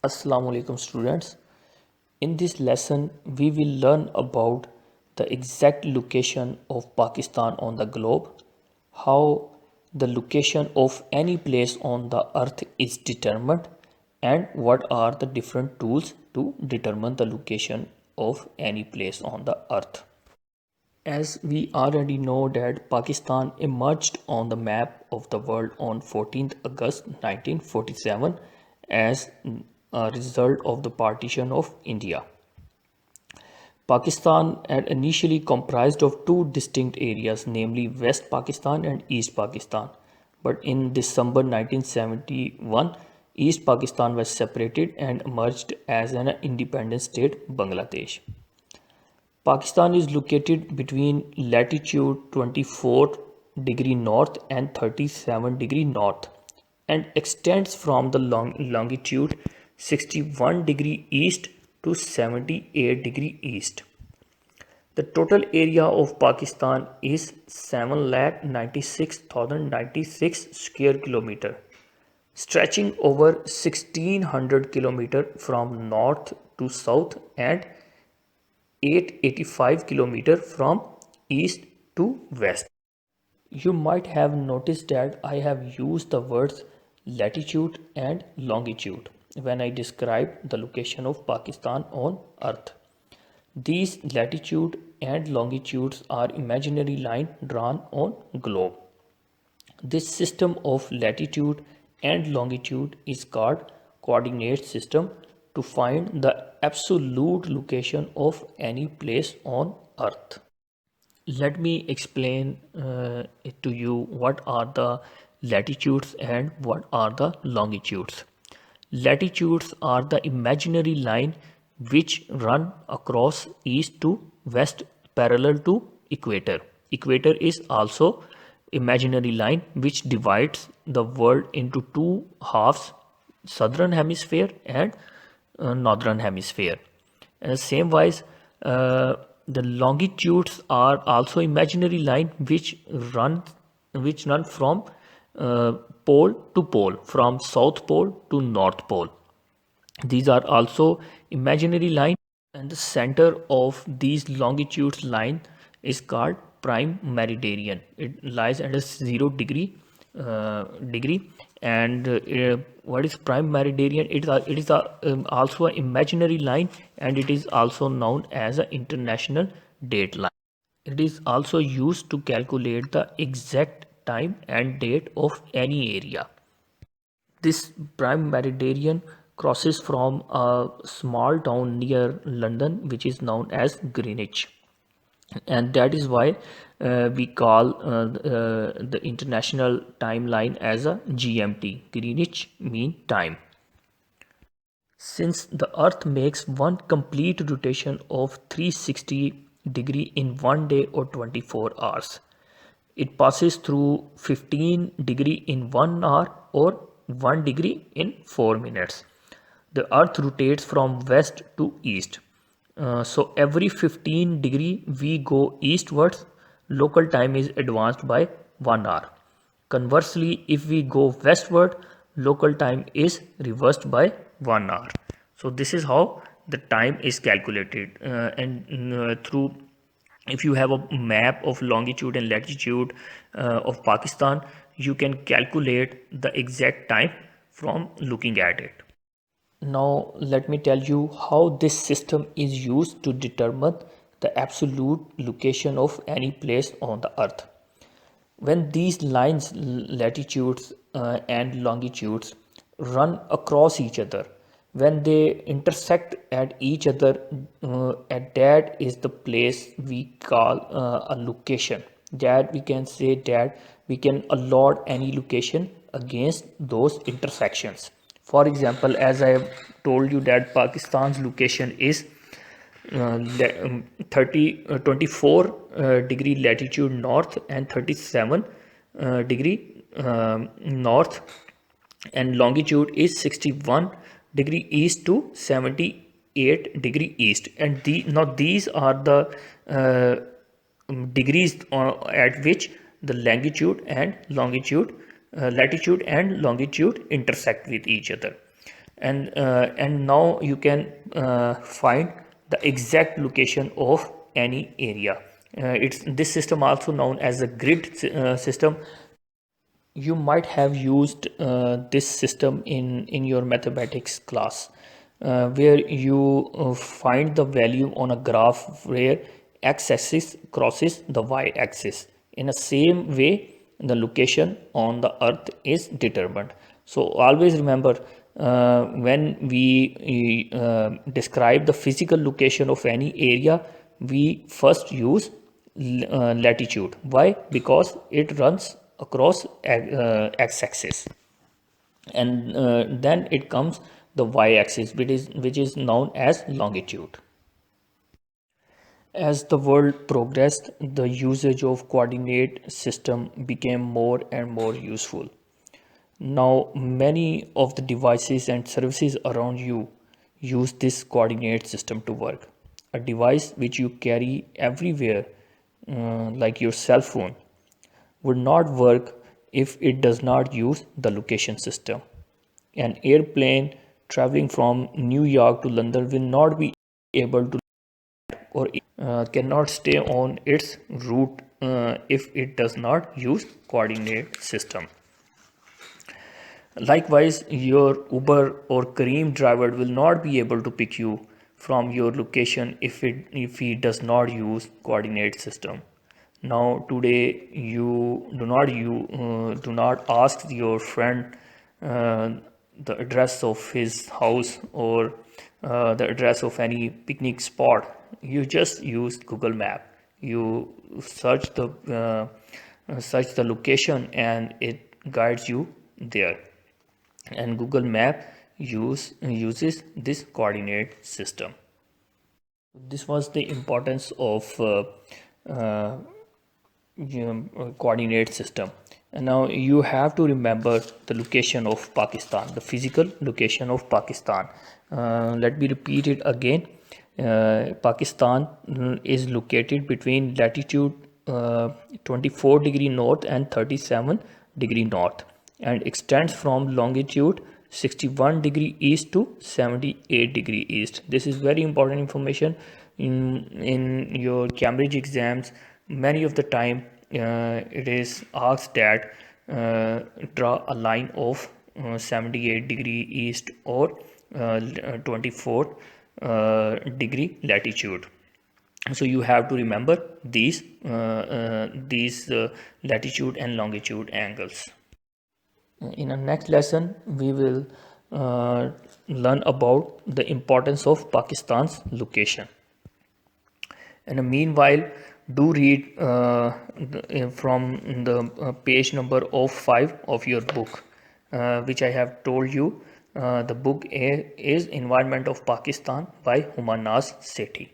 Assalamu alaikum students. In this lesson we will learn about the exact location of Pakistan on the globe, how the location of any place on the earth is determined, and what are the different tools to determine the location of any place on the earth. As we already know that Pakistan emerged on the map of the world on 14th August 1947 as a result of the partition of India. Pakistan had initially comprised of two distinct areas, namely West Pakistan and East Pakistan. But in December 1971, East Pakistan was separated and emerged as an independent state, Bangladesh. Pakistan is located between latitude 24° north and 37° north and extends from the longitude 61° east to 78° east. The total area of Pakistan is 7,96,096 square kilometer, stretching over 1600 kilometer from north to south and 885 km from east to west. You might have noticed that I have used the words latitude and longitude when I describe the location of Pakistan on earth. These latitude and longitudes are imaginary line drawn on globe. This system of latitude and longitude is called coordinate system to find the absolute location of any place on earth. Let me explain it to you what are the latitudes and what are the longitudes. Latitudes are the imaginary line which run across east to west parallel to equator. Equator is also imaginary line which divides the world into two halves, southern hemisphere and northern hemisphere. Same wise, the longitudes are also imaginary line which run from pole to pole, from south pole to north pole. These are also imaginary line, and the center of these longitudes line is called prime meridian. It lies at a 0 degree. And what is prime meridian? It is also an imaginary line, and it is also known as an international date line. It is also used to calculate the exact time and date of any area. This prime meridian crosses from a small town near London which is known as Greenwich, and that is why we call the international timeline as a GMT, Greenwich Mean Time. Since the earth makes one complete rotation of 360° in one day or 24 hours, it passes through 15° in 1 hour or 1 degree in 4 minutes. The earth rotates from west to east. So every 15° we go eastwards, local time is advanced by 1 hour. Conversely, if we go westward, local time is reversed by 1 hour. So this is how the time is calculated, through, if you have a map of longitude and latitude of Pakistan, you can calculate the exact time from looking at it. Now let me tell you how this system is used to determine the absolute location of any place on the earth. When these lines, latitudes and longitudes, run across each other, when they intersect at each other, at that is the place we call a location. That we can say that we can allot any location against those intersections. For example, as I have told you that Pakistan's location is 24 degree latitude north and 37 degree north, and longitude is 61° east to 78° east, and these are the degrees at which the latitude and longitude intersect with each other. and now you can find the exact location of any area. It's this system also known as the grid system. You might have used this system in your mathematics class, where you find the value on a graph where x-axis crosses the y-axis. In the same way, the location on the earth is determined. So always remember, when we describe the physical location of any area, we first use latitude. Why? Because it runs across x-axis, and then it comes the y-axis, which is known as longitude. As the world progressed, the usage of coordinate system became more and more useful. Now many of the devices and services around you use this coordinate system to work. A device which you carry everywhere, like your cell phone, would not work if it does not use the location system. An airplane traveling from New York to London will not be able to, or cannot stay on its route if it does not use coordinate system. Likewise, your Uber or Careem driver will not be able to pick you from your location if he does not use coordinate system. Now today you do not ask your friend uh, the address of his house or the address of any picnic spot. You just use Google Map. You search the location and it guides you there. And Google Map uses this coordinate system. This was the importance of uh, coordinate system. And now you have to remember the location of Pakistan, the physical location of Pakistan. Let me repeat it again. Pakistan is located between latitude 24 degree north and 37 degree north, and extends from longitude 61 degree east to 78 degree east. This is very important information in your Cambridge exams. Many of the time it is asked that draw a line of 78 degree east or 24 degree latitude. So you have to remember these latitude and longitude angles. In our next lesson, we will learn about the importance of Pakistan's location. And meanwhile, do read from the page number of 5 of your book, which I have told you. The book is Environment of Pakistan by Humanaz Sethi.